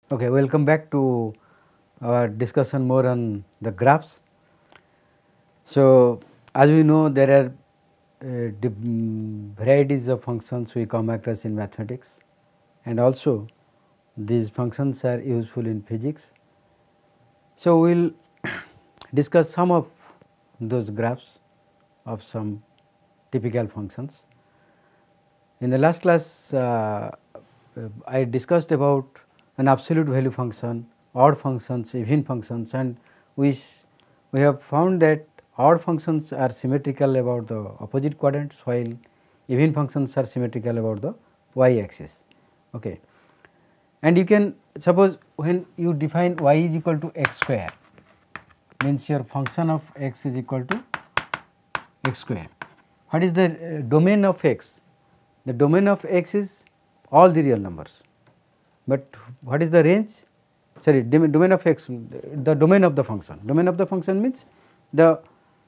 Okay, welcome back to our discussion more on the graphs. So, as we know, there are varieties of functions we come across in mathematics, and also these functions are useful in physics. So, we will discuss some of those graphs of some typical functions. In the last class, I discussed about an absolute value function, odd functions, even functions, and we have found that odd functions are symmetrical about the opposite quadrants, while even functions are symmetrical about the y axis. Okay. And you can suppose when you define y is equal to x square, means your function of x is equal to x square. What is the domain of x? The domain of x is all the real numbers, but what is the range? Sorry, domain of x, the domain of the function. Domain of the function means the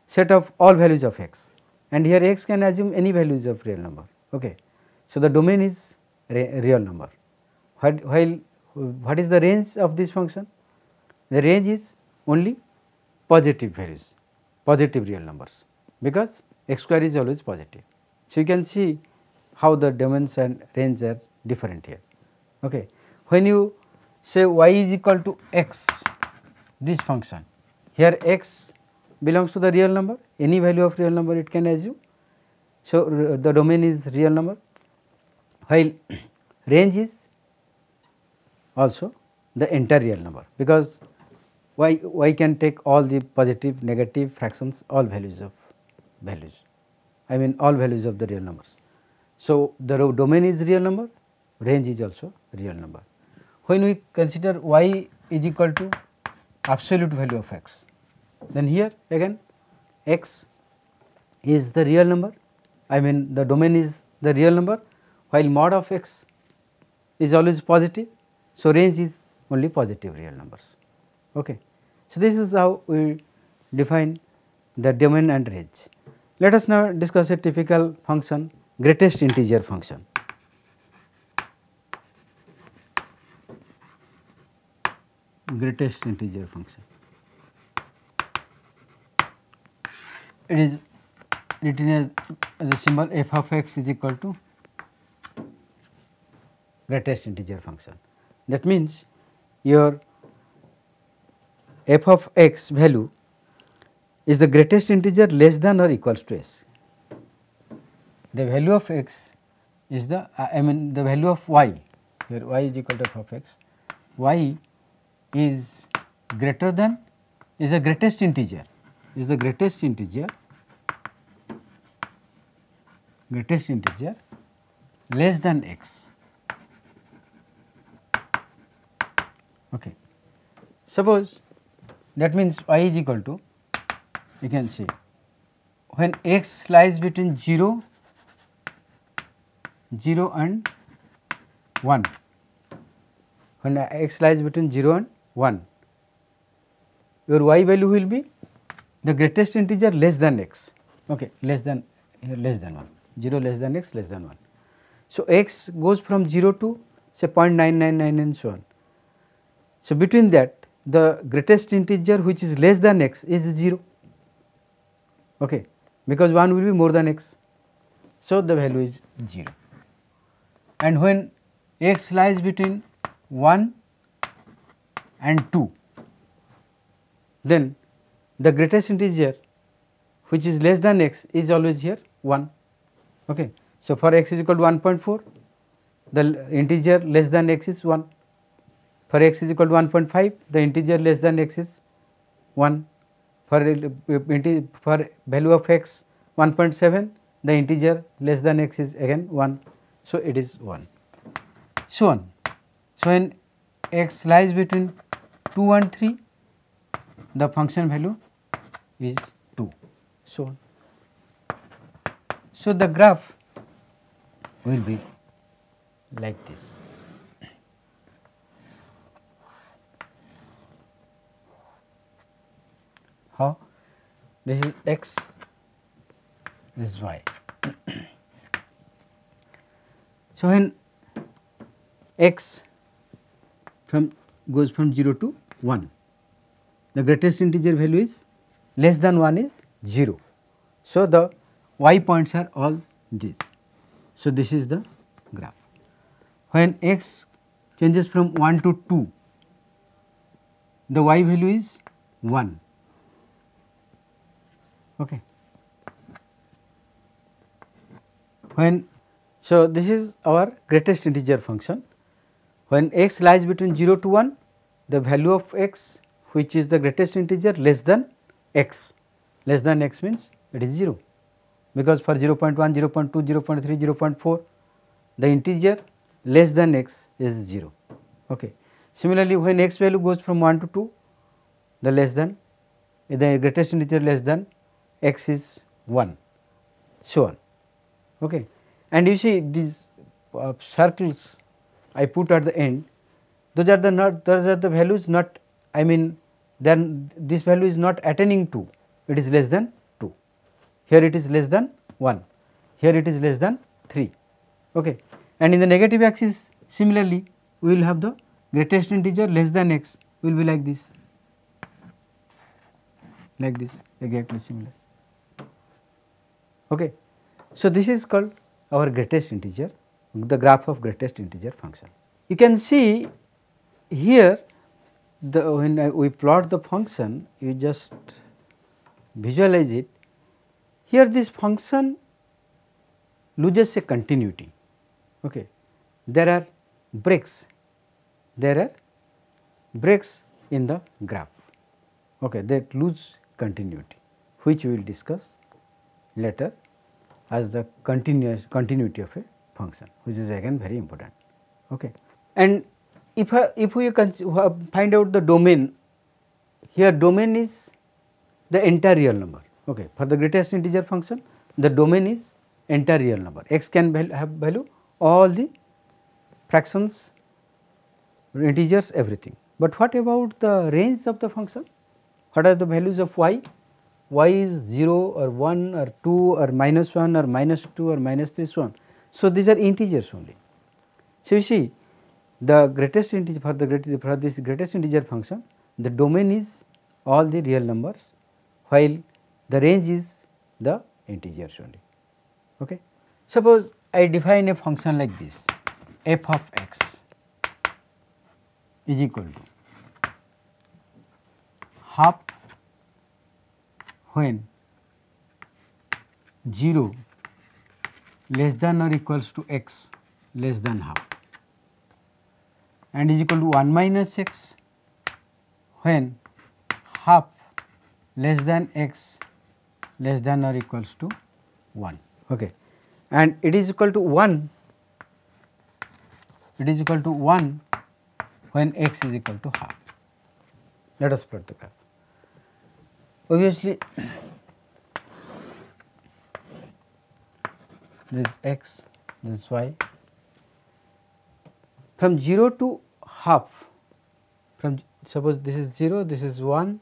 set of all values of x, and here x can assume any values of real number. Okay. So, the domain is real number. While what is the range of this function? The range is only positive values, positive real numbers, because x square is always positive. So, you can see how the domains and range are different here. Okay. When you say y is equal to x, this function, here x belongs to the real number, any value of real number it can assume. So, the domain is real number, while range is also the entire real number, because y can take all the positive, negative fractions, all values of values, I mean all values of the real numbers. So, the domain is real number, range is also real number. When we consider y is equal to absolute value of x, then here again x is the real number, I mean the domain is the real number, while mod of x is always positive. So, range is only positive real numbers. Okay. So, this is how we define the domain and range. Let us now discuss a typical function, greatest integer function. Greatest integer function. It is written as the symbol f of x is equal to greatest integer function. That means your f of x value is the greatest integer less than or equals to s. The value of x is the I mean the value of y, here y is equal to f of x, y is greater than, is the greatest integer, is the greatest integer less than x. Okay. Suppose that means y is equal to, you can say when x lies between 0 and 1, when x lies between 0 and 1, your y value will be the greatest integer less than x, okay, less than 1, 0 less than x less than 1. So, x goes from 0 to say 0.999 and so on. So, between that the greatest integer which is less than x is 0, okay, because 1 will be more than x. So, the value is 0, and when x lies between 1 and 2, then the greatest integer which is less than x is always here 1. Okay. So, for x is equal to 1.4, the integer less than x is 1. For x is equal to 1.5, the integer less than x is 1. For value of x 1.7, the integer less than x is again 1. So, it is 1, so on. So, when x lies between 2 and 3, the function value is 2, so on. So, the graph will be like this. How? This is x, this is y. So, when x from goes from 0 to 1. The greatest integer value is less than 1 is 0. So, the y points are all these. So, this is the graph. When x changes from 1 to 2, the y value is 1. Okay. So, this is our greatest integer function. When x lies between 0 to 1, the value of x, which is the greatest integer, less than x. Less than x means it is 0, because for 0.1, 0.2, 0.3, 0.4, the integer less than x is 0. Okay. Similarly, when x value goes from 1 to 2, the greatest integer less than x is 1, so on. Okay. And you see these circles I put at the end, those are the values not, I mean, then this value is not attaining 2, it is less than 2. Here it is less than 1, here it is less than 3. Okay. And in the negative axis, similarly, we will have the greatest integer less than x will be like this, exactly similar. Okay. So, this is called our greatest integer, the graph of greatest integer function. You can see here, when we plot the function, you just visualize it. Here this function loses a continuity. Okay. There are breaks in the graph, okay, that lose continuity, which we will discuss later as the continuity of a function, which is again very important. Okay. And if we find out the domain, here domain is the entire real number. Okay. For the greatest integer function, the domain is entire real number. X can have value all the fractions, integers, everything. But what about the range of the function? What are the values of y? Y is 0 or 1 or 2 or -1 or -2 or -3, so on. So, these are integers only. So, you see the greatest integer for this greatest integer function, the domain is all the real numbers, while the range is the integers only. Okay. Suppose I define a function like this, f of x is equal to half when 0 less than or equals to x less than half, and is equal to 1 minus x when half less than x less than or equals to 1. Okay. And it is equal to 1, when x is equal to half. Let us plot the graph. Obviously, this is x, this is y. From 0 to half, suppose this is 0, this is 1,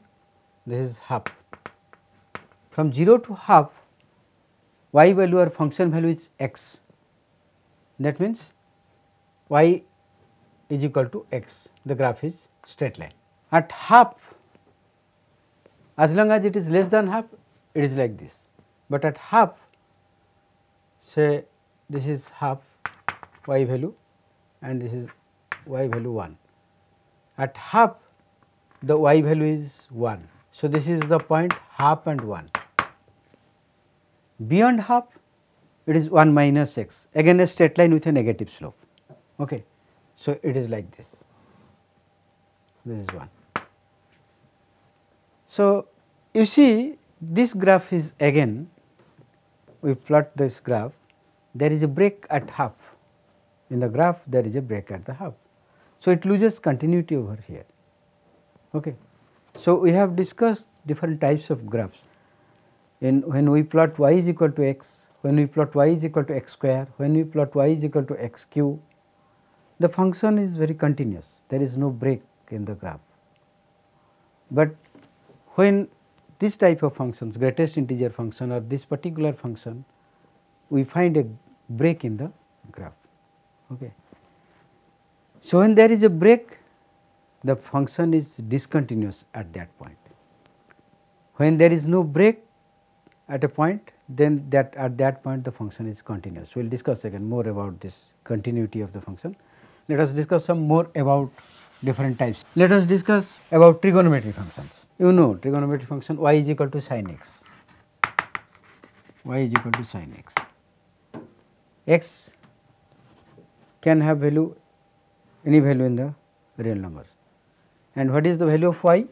this is half. From 0 to half, y value or function value is x. That means y is equal to x, the graph is straight line. At half, as long as it is less than half, it is like this, but at half, say this is half y value and this is y value 1. At half, the y value is 1. So, this is the point half and 1. Beyond half, it is 1 minus x, again a straight line with a negative slope. Okay. So, it is like this, this is 1. So, you see this graph is again, we plot this graph, there is a break at half, in the graph there is a break at the half. So, it loses continuity over here. Okay. So, we have discussed different types of graphs. When we plot y is equal to x, when we plot y is equal to x square, when we plot y is equal to x cube, the function is very continuous, there is no break in the graph. But when this type of functions, greatest integer function or this particular function, we find a break in the graph. Okay. So, when there is a break, the function is discontinuous at that point. When there is no break at a point, then that at that point the function is continuous. We will discuss again more about this continuity of the function. Let us discuss some more about different types. Let us discuss about trigonometric functions. You know trigonometric function y is equal to sin x, y is equal to sin x. X can have value, any value in the real numbers. And what is the value of y?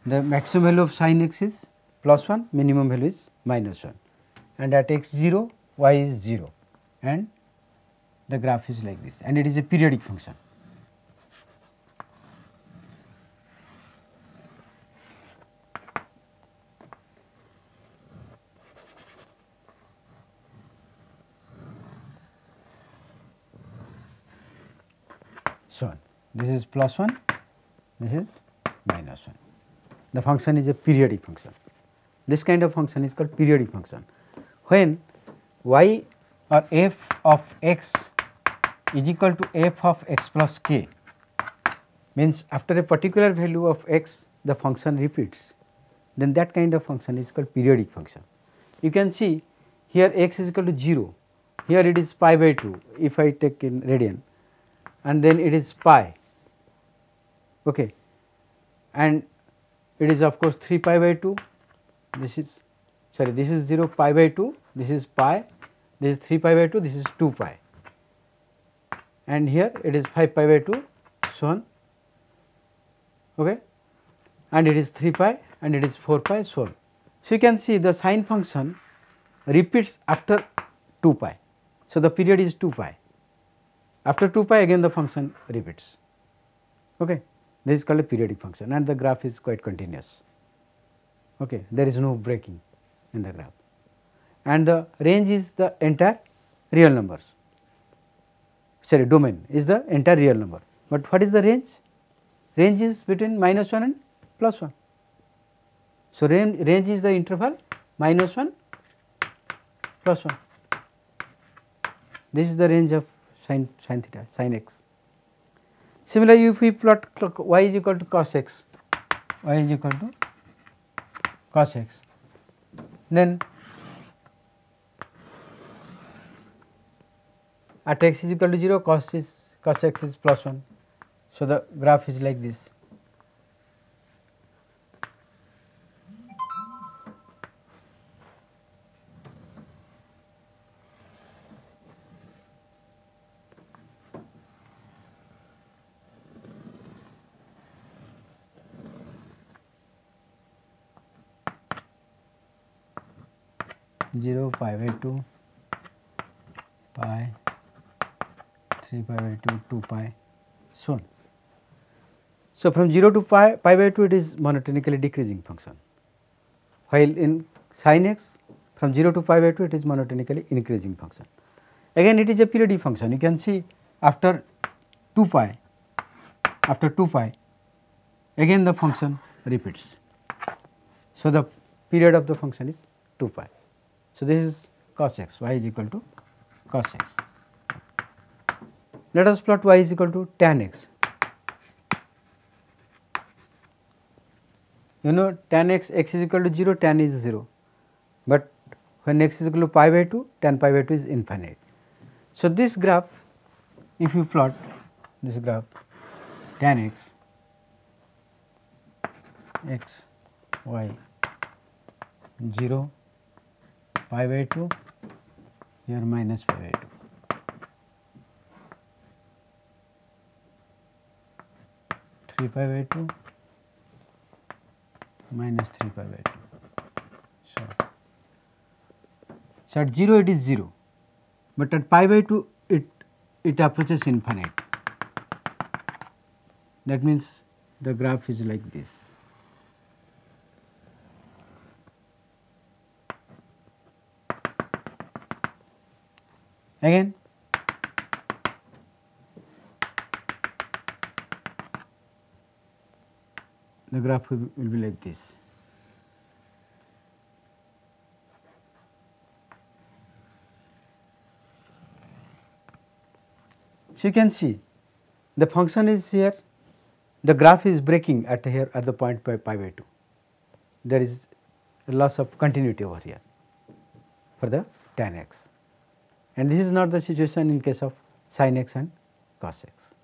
The maximum value of sin x is plus 1, minimum value is minus 1, and at x 0, y is 0, and the graph is like this, and it is a periodic function. So on. This is plus 1, this is minus 1. The function is a periodic function. This kind of function is called periodic function. When y or f of x is equal to f of x plus k, means after a particular value of x the function repeats, then that kind of function is called periodic function. You can see here x is equal to 0, here it is pi by 2 if I take in radian, and then it is pi, okay, and it is of course 3 pi by 2, this is this is 0 pi by 2, this is pi, this is 3 pi by 2, this is 2 pi, and here it is 5 pi by 2, so on, okay, and it is 3 pi and it is 4 pi, so on. So, you can see the sine function repeats after 2 pi. So, the period is 2 pi. After 2 pi again the function repeats. Okay. This is called a periodic function, and the graph is quite continuous. Okay. There is no breaking in the graph, and the range is the entire real numbers. Sorry, domain is the entire real number, but what is the range? Range is between minus 1 and plus 1. So, range is the interval minus 1 plus 1. This is the range of sin theta, sin x. Similarly, if we plot y is equal to cos x, y is equal to cos x, then at x is equal to 0, cos x is plus 1. So, the graph is like this. Zero, pi by 2, pi, 3 pi by 2, 2 pi, so on. So, from 0 to pi by 2 it is monotonically decreasing function, while in sin x from 0 to pi by 2 it is monotonically increasing function. Again it is a periodic function. You can see after 2 pi, again the function repeats. So, the period of the function is 2 pi. So, this is cos x, y is equal to cos x. Let us plot y is equal to tan x. You know tan x, x is equal to 0, tan is 0, but when x is equal to pi by 2, tan pi by 2 is infinite. So, this graph, if you plot this graph tan x, x, y, 0, pi by 2, here minus pi by 2. Pi by 2 minus 3 pi by 2. So, at 0 it is 0, but at pi by 2 it approaches infinite. That means the graph is like this. Again the graph will be like this. So, you can see the function is here, the graph is breaking at here at the point pi by 2. There is a loss of continuity over here for the tan x, and this is not the situation in case of sin x and cos x.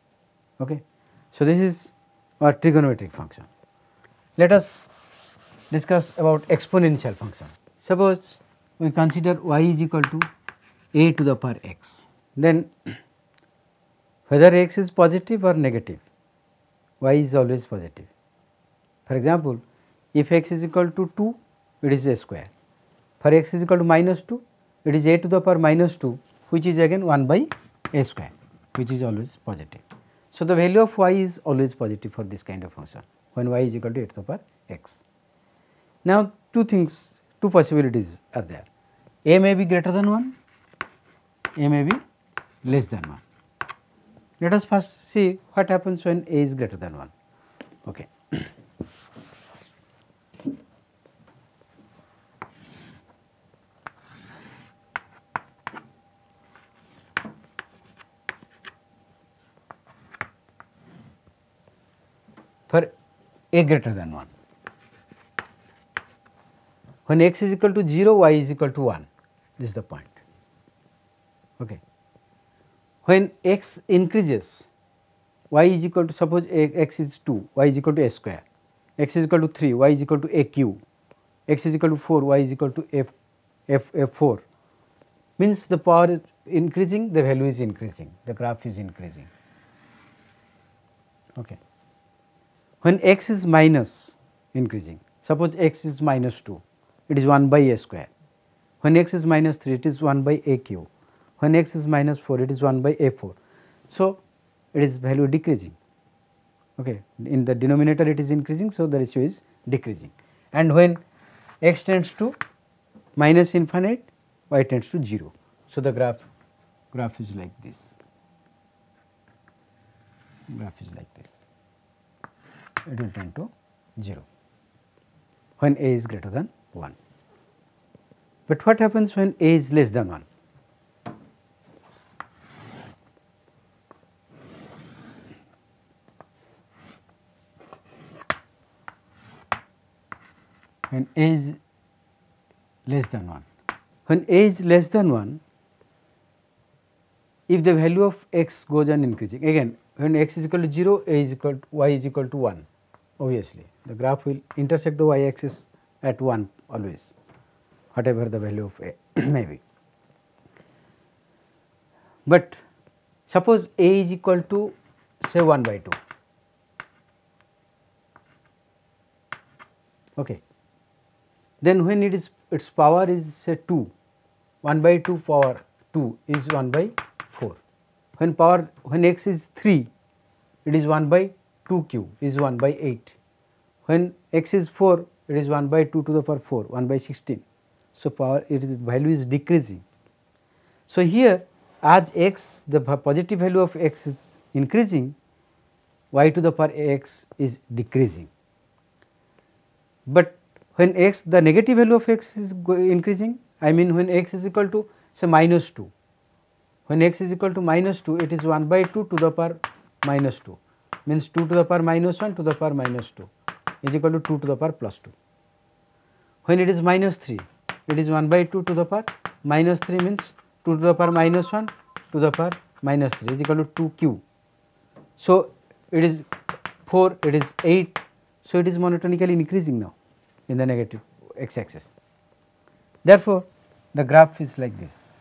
Okay. So, this is our trigonometric function. Let us discuss about exponential function. Suppose we consider y is equal to a to the power x, then whether x is positive or negative, y is always positive. For example, if x is equal to 2, it is a square. For x is equal to minus 2, it is a to the power minus 2, which is again 1 by a square, which is always positive. So, the value of y is always positive for this kind of function when y is equal to a to the power x. Now, two possibilities are there. A may be greater than 1, a may be less than 1. Let us first see what happens when a is greater than 1. Okay. For a greater than 1, when x is equal to 0, y is equal to 1, this is the point. Okay. When x increases, y is equal to, suppose x is 2, y is equal to a square, x is equal to 3, y is equal to a cube, x is equal to 4, y is equal to f4, means the power is increasing, the value is increasing, the graph is increasing. Okay. When x is minus increasing, suppose x is minus 2, it is 1 by a square. When x is minus 3, it is 1 by a cube. When x is minus 4, it is 1 by a4. So, it is value decreasing. Okay. In the denominator it is increasing, so the ratio is decreasing. And when x tends to minus infinite, y tends to 0. So, the graph is like this. Graph is like this. It will tend to 0 when a is greater than 1. But what happens when a is less than 1? When a is less than 1. When a is less than 1, if the value of x goes on increasing, again when x is equal to 0, a is equal to, y is equal to 1, obviously the graph will intersect the y axis at 1 always, whatever the value of a may be. But suppose a is equal to say 1 by 2, okay. Then when it is its power is say 2, 1 by 2 power 2 is 1 by 4. When x is 3, it is 1 by 2 cube is 1 by 8. When x is 4, it is 1 by 2 to the power 4, 1 by 16. So, value is decreasing. So, here as x, the positive value of x is increasing, y to the power x is decreasing. But when x, the negative value of x is increasing, I mean when x is equal to say minus 2, when x is equal to minus 2, it is 1 by 2 to the power minus 2, means 2 to the power minus 1 to the power minus 2 is equal to 2 to the power plus 2. When it is minus 3, it is 1 by 2 to the power minus 3, means 2 to the power minus 1 to the power minus 3 is equal to 2 cube. So, it is 4, it is 8. So, it is monotonically increasing now in the negative x axis. Therefore, the graph is like this.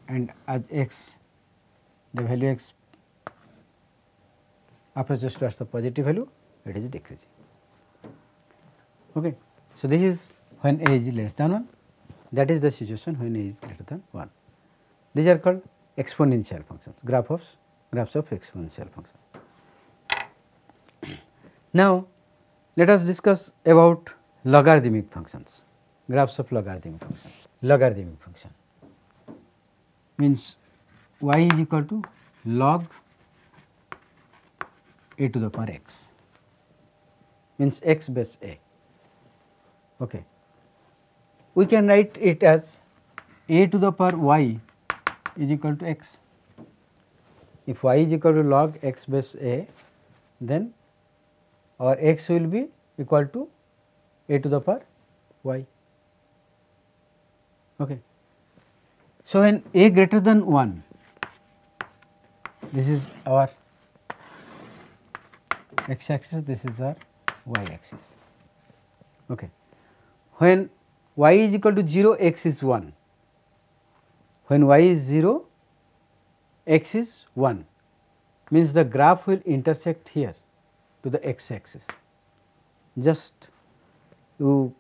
And as x, the value x approaches towards the positive value, it is decreasing. Okay. So, this is when a is less than 1, that is the situation when a is greater than 1. These are called exponential functions, graphs of exponential function. Now, let us discuss about logarithmic functions, graphs of logarithmic function. Logarithmic function means y is equal to log a to the power x, means x base a. Okay. We can write it as a to the power y is equal to x. If y is equal to log x base a, then our x will be equal to a to the power y. Okay. So, when a greater than 1, this is our x axis, this is our y axis. Okay. When y is equal to 0, x is 1. When y is 0, x is 1, means the graph will intersect here to the x axis. Just you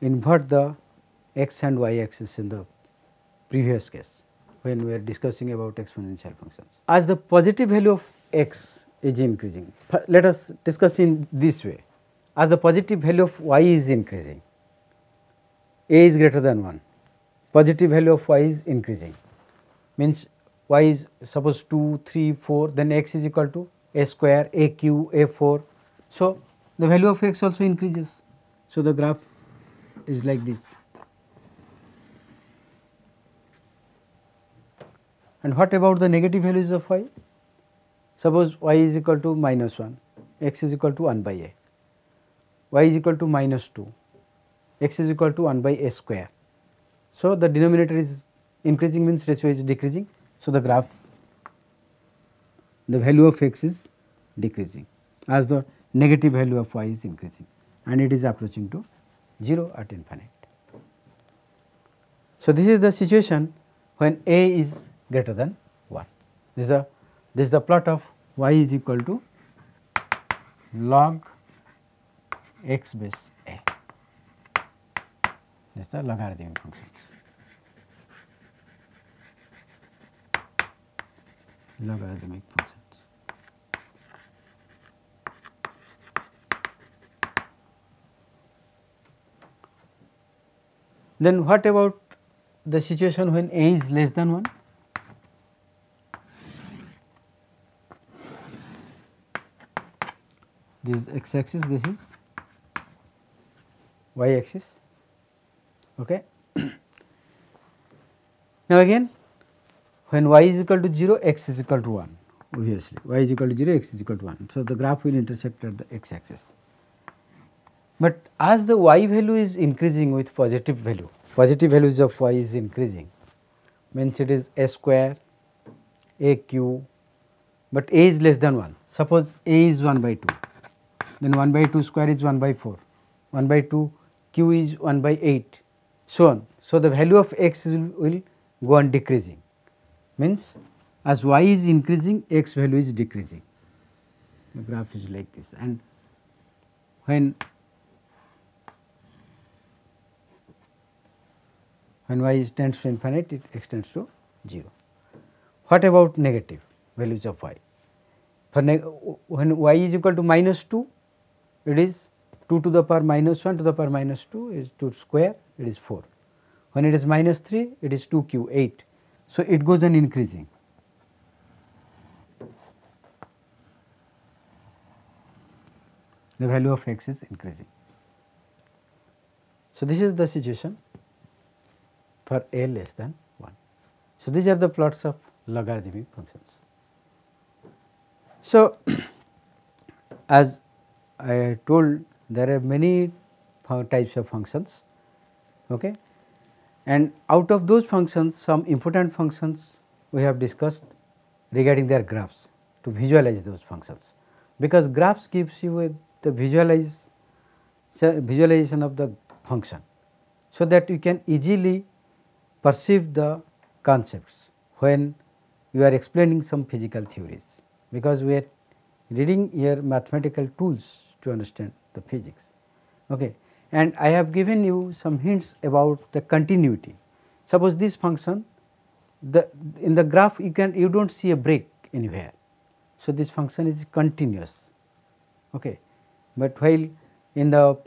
invert the x and y axis in the previous case when we are discussing about exponential functions. As the positive value of x is increasing, let us discuss in this way. As the positive value of y is increasing, a is greater than 1, positive value of y is increasing, means y is suppose 2, 3, 4, then x is equal to a square, a q, a 4. So, the value of x also increases. So, the graph is like this. And what about the negative values of y? Suppose y is equal to minus 1, x is equal to 1 by a, y is equal to minus 2, x is equal to 1 by a square. So, the denominator is increasing, means ratio is decreasing. So, the graph, the value of x is decreasing as the negative value of y is increasing, and it is approaching to 0 at infinite. So, this is the situation when a is greater than 1. This is the plot of y is equal to log x base a. This is the logarithmic function. Logarithmic functions. Then what about the situation when a is less than 1? This is x axis, this is y axis. Okay. Now, again when y is equal to 0, x is equal to 1, obviously y is equal to 0, x is equal to 1. So, the graph will intersect at the x axis. But as the y value is increasing with positive values of y is increasing, means it is a square, a q, but a is less than 1. Suppose a is 1 by 2, then 1 by 2 square is 1 by 4, 1 by 2 q is 1 by 8, so on. So, the value of x will go on decreasing, means as y is increasing, x value is decreasing. The graph is like this, and when y tends to infinite, it extends to 0. What about negative values of y? For when y is equal to minus 2, it is 2 to the power minus 1 to the power minus 2 is 2 square, it is 4. When it is minus 3, it is 2q, 8. So, it goes on increasing. The value of x is increasing. So, this is the situation for a less than 1. So, these are the plots of logarithmic functions. So, as I told, there are many types of functions, okay? And out of those functions, some important functions we have discussed regarding their graphs to visualize those functions, because graphs gives you the visualization of the function, so that you can easily perceive the concepts when you are explaining some physical theories, because we are reading here mathematical tools to understand the physics. Okay. And I have given you some hints about the continuity. Suppose this function, in the graph you do not see a break anywhere. So, this function is continuous. Okay. But while in the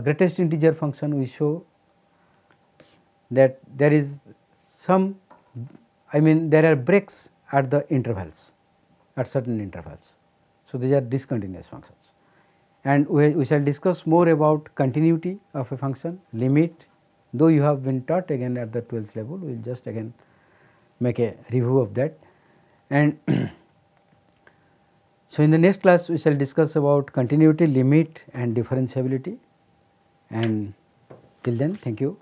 greatest integer function we show that there is some, there are breaks at the intervals, at certain intervals. So, these are discontinuous functions, and we shall discuss more about continuity of a function, limit, though you have been taught again at the 12th level, we will just again make a review of that. And so, in the next class we shall discuss about continuity, limit and differentiability, and till then thank you.